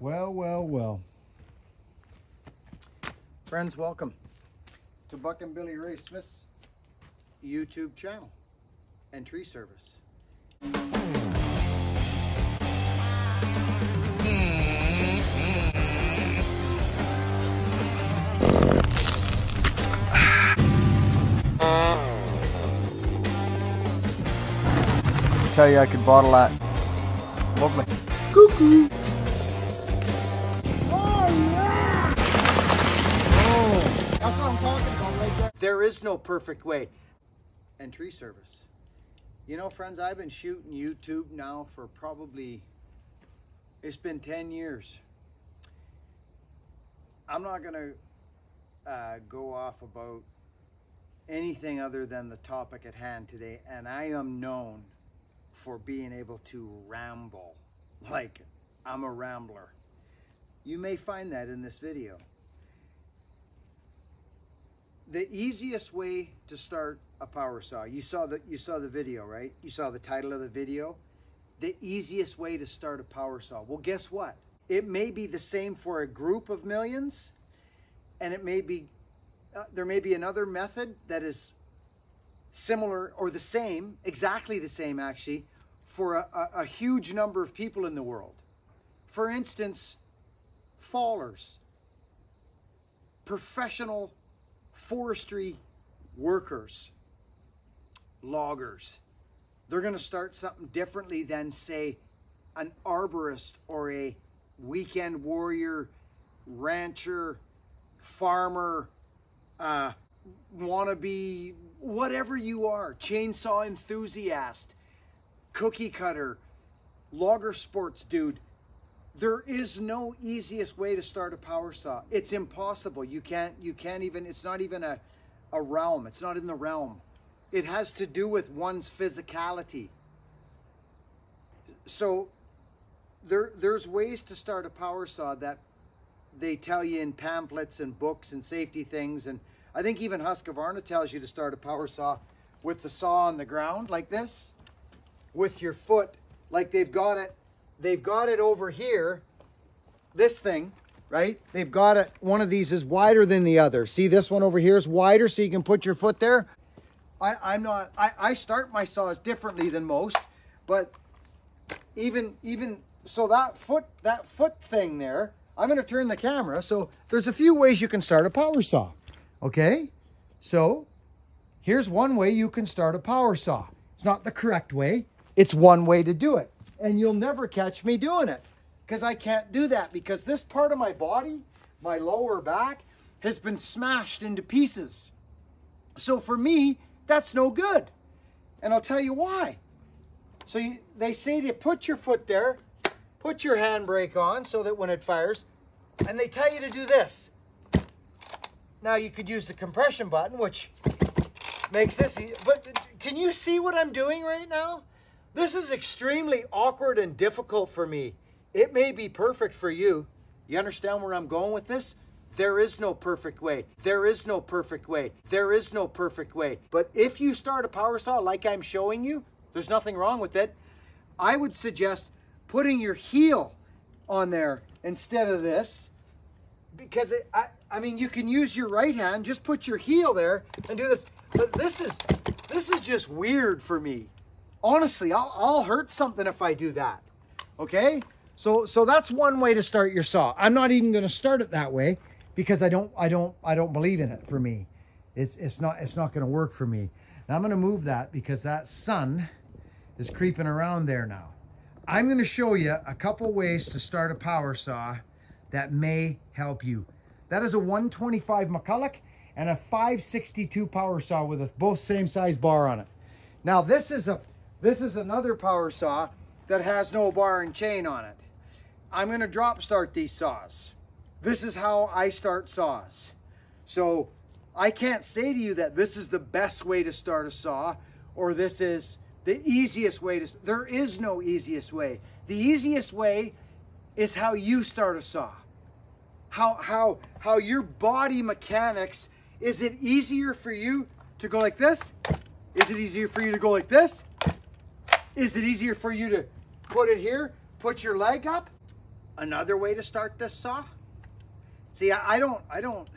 Well, well, well. Friends, welcome to Buck and Billy Ray Smith's YouTube channel and tree service. Tell you I could bottle that. Lovely. Cuckoo. That's what I'm talking about right there. There is no perfect way. And tree service. You know, friends, I've been shooting YouTube now for probably, it's been 10 years. I'm not going to go off about anything other than the topic at hand today. And I am known for being able to ramble. Like, I'm a rambler. You may find that in this video. The easiest way to start a power saw, you saw the video, right? You saw the title of the video. The easiest way to start a power saw. Well, guess what? It may be the same for a group of millions, and it may be there may be another method that is similar or the same, exactly the same actually, for a huge number of people in the world. For instance, fallers, professional forestry workers, loggers. They're going to start something differently than, say, an arborist or a weekend warrior, rancher, farmer, wannabe, whatever you are, chainsaw enthusiast, cookie cutter, logger sports dude. There is no easiest way to start a power saw. It's impossible. You can't even, it's not even a realm. It's not in the realm. It has to do with one's physicality. So there's ways to start a power saw that they tell you in pamphlets and books and safety things. And I think even Husqvarna tells you to start a power saw with the saw on the ground like this, with your foot, like they've got it over here, this thing, right? They've got it, one of these is wider than the other. See, this one over here is wider, so you can put your foot there. I start my saws differently than most, but even so that foot thing there, I'm gonna turn the camera, so there's a few ways you can start a power saw, okay? So here's one way you can start a power saw. It's not the correct way, it's one way to do it. And you'll never catch me doing it because I can't do that because this part of my body, my lower back, has been smashed into pieces. So for me, that's no good. And I'll tell you why. So they say to put your foot there, put your handbrake on so that when it fires, and they tell you to do this. Now you could use the compression button, which makes this easy, but can you see what I'm doing right now? This is extremely awkward and difficult for me. It may be perfect for you. You understand where I'm going with this? There is no perfect way. There is no perfect way. There is no perfect way. But if you start a power saw like I'm showing you, there's nothing wrong with it. I would suggest putting your heel on there instead of this, because I mean, you can use your right hand, just put your heel there and do this. But this is just weird for me. Honestly, I'll hurt something if I do that. Okay? So that's one way to start your saw. I'm not even going to start it that way because I don't believe in it for me. It's not going to work for me. Now I'm going to move that because that sun is creeping around there now. I'm going to show you a couple ways to start a power saw that may help you. That is a 125 McCulloch and a 562 power saw with both same size bar on it. Now this is another power saw that has no bar and chain on it. I'm going to drop start these saws. This is how I start saws. So I can't say to you that this is the best way to start a saw or this is the easiest way to. There is no easiest way. The easiest way is how you start a saw. How your body mechanics. Is it easier for you to go like this? Is it easier for you to go like this? Is it easier for you to put it here, put your leg up? Another way to start this saw. See, I don't,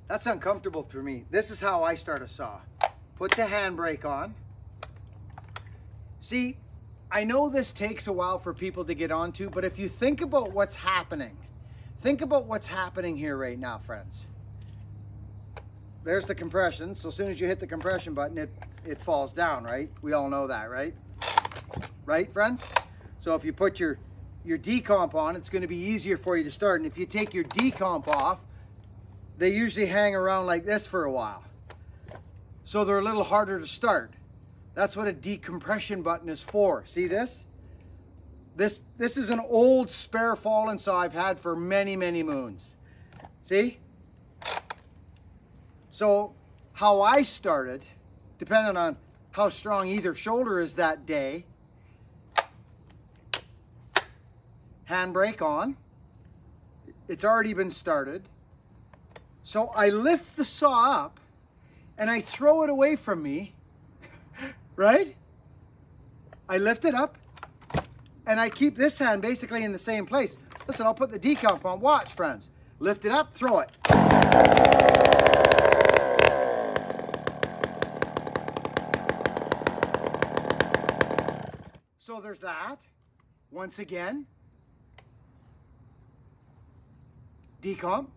that's uncomfortable for me. This is how I start a saw. Put the handbrake on. See, I know this takes a while for people to get onto, but if you think about what's happening, think about what's happening here right now, friends. There's the compression. So as soon as you hit the compression button, it falls down, right? We all know that, right? Right, friends? So if you put your decomp on, it's going to be easier for you to start. And if you take your decomp off, they usually hang around like this for a while. So they're a little harder to start. That's what a decompression button is for. See this? This is an old spare fallen saw I've had for many, many moons. See? So how I started, depending on how strong either shoulder is that day, handbrake on. It's already been started. So I lift the saw up and I throw it away from me, right? I lift it up and I keep this hand basically in the same place. Listen, I'll put the decomp on. Watch, friends. Lift it up, throw it. So there's that. Once again, decomp,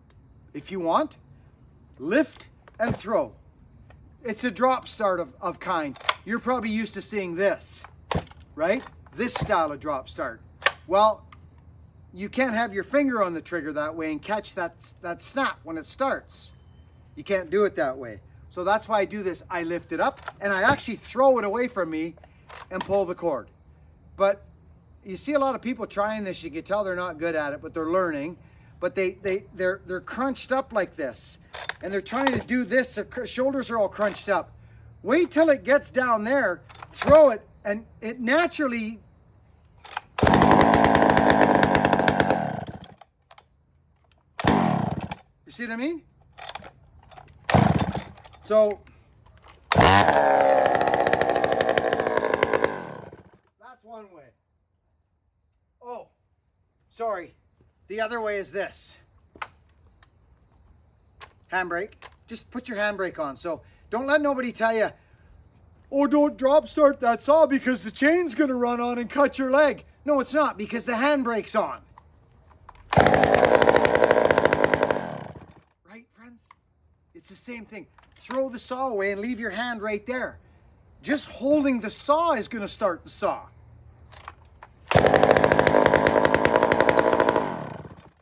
if you want, lift and throw. It's a drop start of kind. You're probably used to seeing this, right? This style of drop start. Well, you can't have your finger on the trigger that way and catch that snap when it starts. You can't do it that way. So that's why I do this. I lift it up and I actually throw it away from me and pull the cord. But you see a lot of people trying this. You can tell they're not good at it, but they're learning. But they're crunched up like this. And they're trying to do this. Their shoulders are all crunched up. Wait till it gets down there, throw it, and it naturally... You see what I mean? So... That's one way. Oh, sorry. The other way is this. Handbrake. Just put your handbrake on. So don't let nobody tell you, oh, don't drop start that saw because the chain's going to run on and cut your leg. No, it's not, because the handbrake's on. Right, friends? It's the same thing. Throw the saw away and leave your hand right there. Just holding the saw is going to start the saw.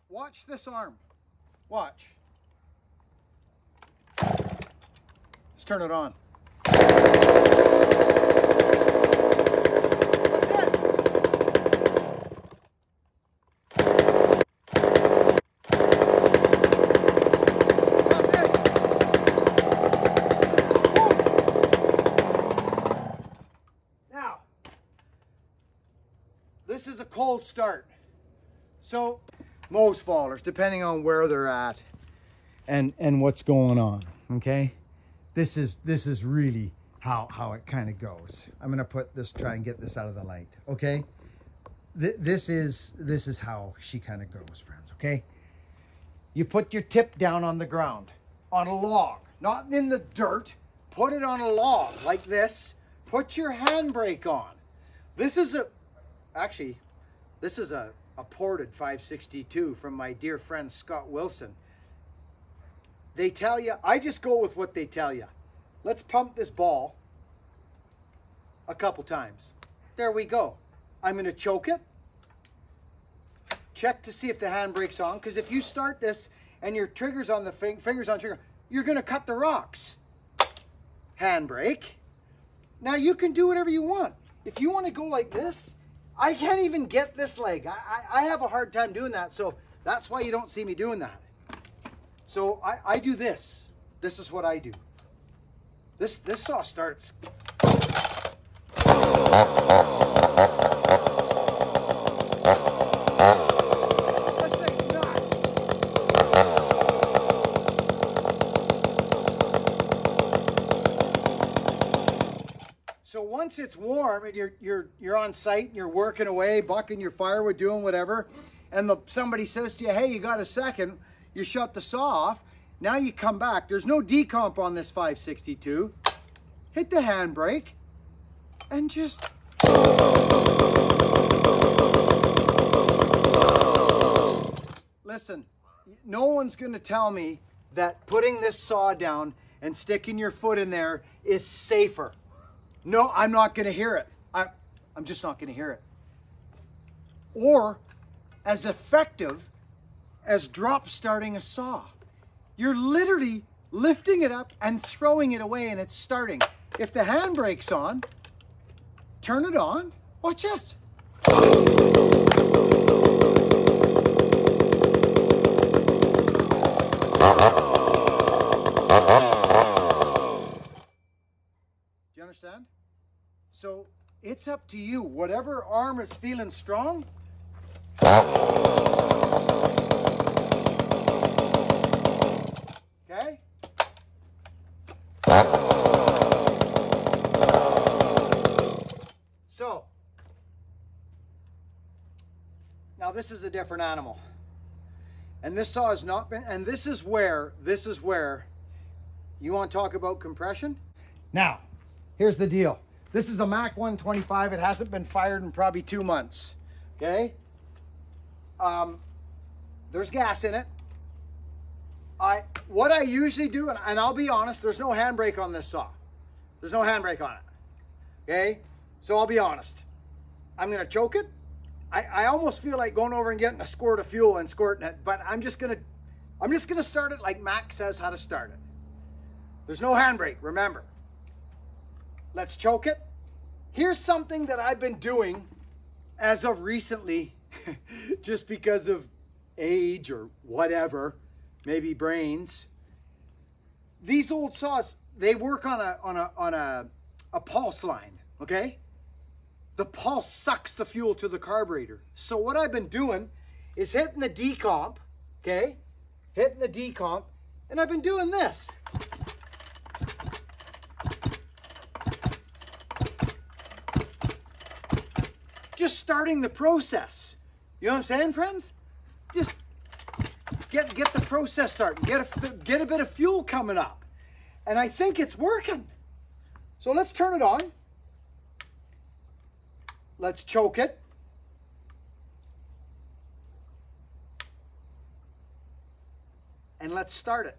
Watch this arm. Watch. Let's turn it on. Now, this is a cold start. So most fallers, depending on where they're at and what's going on, okay? This is really how it kind of goes. I'm gonna put this, try and get this out of the light, okay? This is how she kind of goes, friends, okay? You put your tip down on the ground, on a log, not in the dirt. Put it on a log like this. Put your handbrake on. This is a ported 562 from my dear friend Scott Wilson. They tell you, I just go with what they tell you. Let's pump this ball a couple times. There we go. I'm going to choke it. Check to see if the handbrake's on, because if you start this and your trigger's on the fingers on the trigger, you're going to cut the rocks. Handbrake. Now you can do whatever you want. If you want to go like this, I can't even get this leg. I have a hard time doing that, so that's why you don't see me doing that. So I do this. This is what I do. This saw starts. This thing's nuts. So once it's warm and you're on site and you're working away, bucking your firewood, doing whatever, and somebody says to you, hey, you got a second, you shut the saw off, now you come back, there's no decomp on this 562, hit the handbrake, and just... Listen, no one's going to tell me that putting this saw down and sticking your foot in there is safer. No, I'm not going to hear it. I'm just not going to hear it. Or as effective as drop starting a saw. You're literally lifting it up and throwing it away and it's starting. If the handbrake's on, turn it on, watch this. Do you understand? So it's up to you. Whatever arm is feeling strong, okay? So now this is a different animal. And this saw has not been, and this is where you want to talk about compression? Now, here's the deal. This is a Mac 125. It hasn't been fired in probably 2 months, okay? There's gas in it. What I usually do, and I'll be honest, there's no handbrake on this saw. There's no handbrake on it, okay? So I'll be honest. I'm gonna choke it. I almost feel like going over and getting a squirt of fuel and squirting it, but I'm just gonna start it like Mac says how to start it. There's no handbrake, remember. Let's choke it. Here's something that I've been doing as of recently, just because of age or whatever, maybe brains. These old saws, they work on a pulse line, okay? The pulse sucks the fuel to the carburetor. So what I've been doing is hitting the decomp, okay? Hitting the decomp, and I've been doing this. Just starting the process. You know what I'm saying, friends? Just get the process started. Get a bit of fuel coming up. And I think it's working. So let's turn it on. Let's choke it. And let's start it.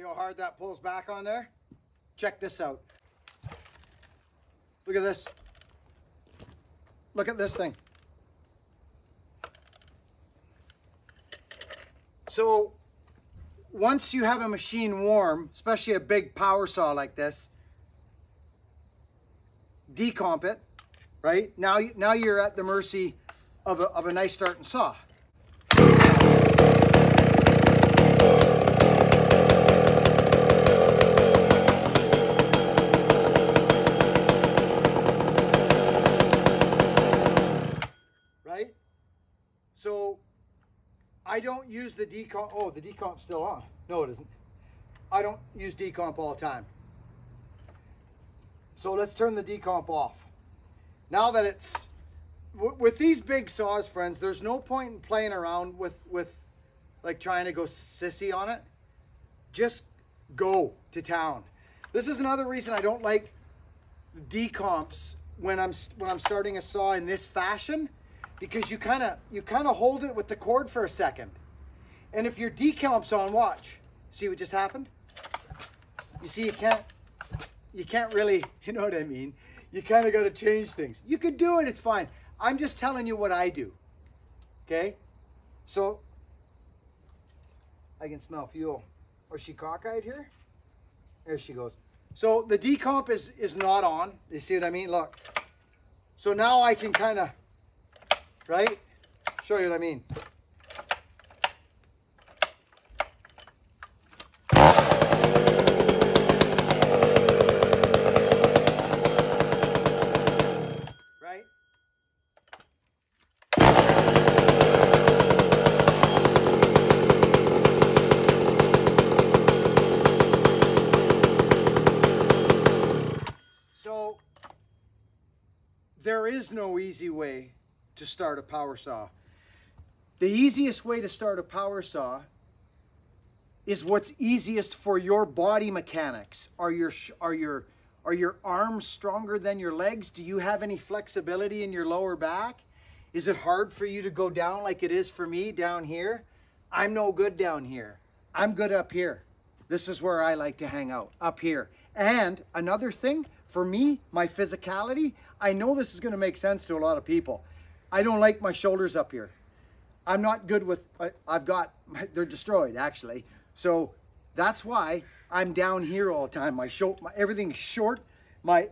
See how hard that pulls back on there? Check this out. Look at this. Look at this thing. So once you have a machine warm, especially a big power saw like this, decomp it, right? Now you're at the mercy of a nice starting saw. Right? So I don't use the decomp. Oh, the decomp's still on. No, it isn't. I don't use decomp all the time. So let's turn the decomp off. now that it's, with these big saws, friends, there's no point in playing around with like trying to go sissy on it. Just go to town. This is another reason I don't like decomps when I'm starting a saw in this fashion, because you kind of hold it with the cord for a second. And if your decamp's on, watch. See what just happened? You see, you can't really, you know what I mean? You kind of got to change things. You could do it, it's fine. I'm just telling you what I do. Okay? So, I can smell fuel. Oh, is she cockeyed here? There she goes. So the decomp is not on. You see what I mean? Look. So now I can kind of, right? Show you what I mean. Right? So there is no easy way to start a power saw. The easiest way to start a power saw is what's easiest for your body mechanics. Are your arms stronger than your legs? Do you have any flexibility in your lower back? Is it hard for you to go down like it is for me down here? I'm no good down here. I'm good up here. This is where I like to hang out, up here. And another thing, for me, my physicality, I know this is going to make sense to a lot of people. I don't like my shoulders up here. I'm not good with, they're destroyed actually. So that's why I'm down here all the time. Everything's short. My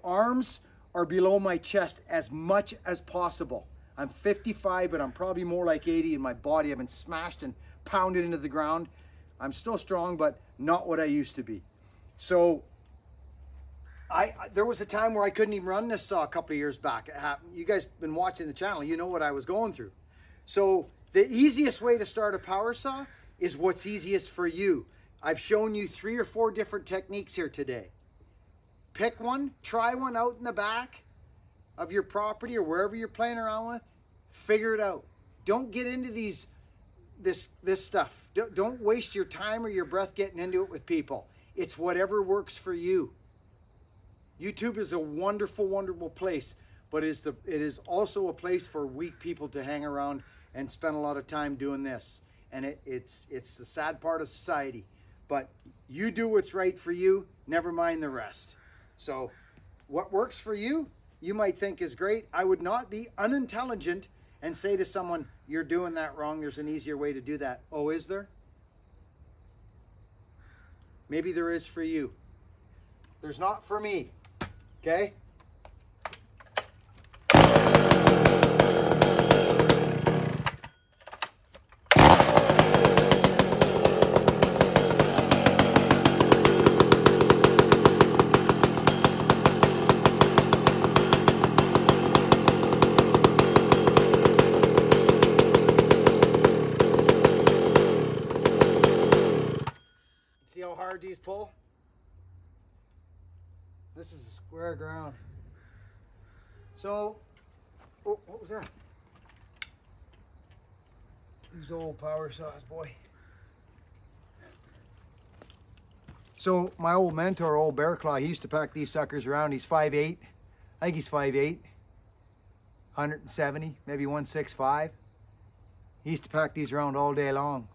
arms are below my chest as much as possible. I'm 55, but I'm probably more like 80 in my body. I've been smashed and pounded into the ground. I'm still strong, but not what I used to be. So there was a time where I couldn't even run this saw a couple of years back. It happened. You guys been watching the channel, you know what I was going through. So the easiest way to start a power saw is what's easiest for you. I've shown you 3 or 4 different techniques here today. Pick one, try one out in the back of your property or wherever you're playing around with. Figure it out. Don't get into this stuff. Don't waste your time or your breath getting into it with people. It's whatever works for you. YouTube is a wonderful, wonderful place, but it is also a place for weak people to hang around and spend a lot of time doing this. And it's the sad part of society. But you do what's right for you, never mind the rest. So what works for you, you might think is great. I would not be unintelligent and say to someone, you're doing that wrong, there's an easier way to do that. Oh, is there? Maybe there is for you. There's not for me, okay? See how hard these pull? This is a square ground. So, oh, what was that? These old power saws, boy. So my old mentor, old Bear Claw, he used to pack these suckers around. He's 5'8". I think he's 5'8", 170, maybe 165. He used to pack these around all day long.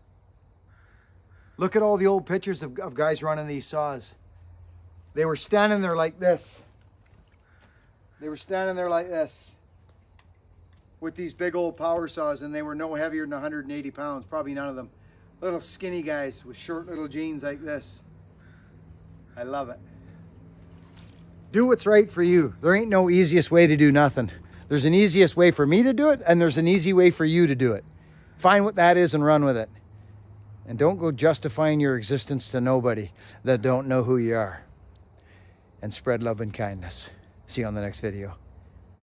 Look at all the old pictures of guys running these saws. They were standing there like this. They were standing there like this with these big old power saws, and they were no heavier than 180 pounds, probably none of them. Little skinny guys with short little jeans like this. I love it. Do what's right for you. There ain't no easiest way to do nothing. There's an easiest way for me to do it, and there's an easy way for you to do it. Find what that is and run with it. And don't go justifying your existence to nobody that don't know who you are. And spread love and kindness. See you on the next video.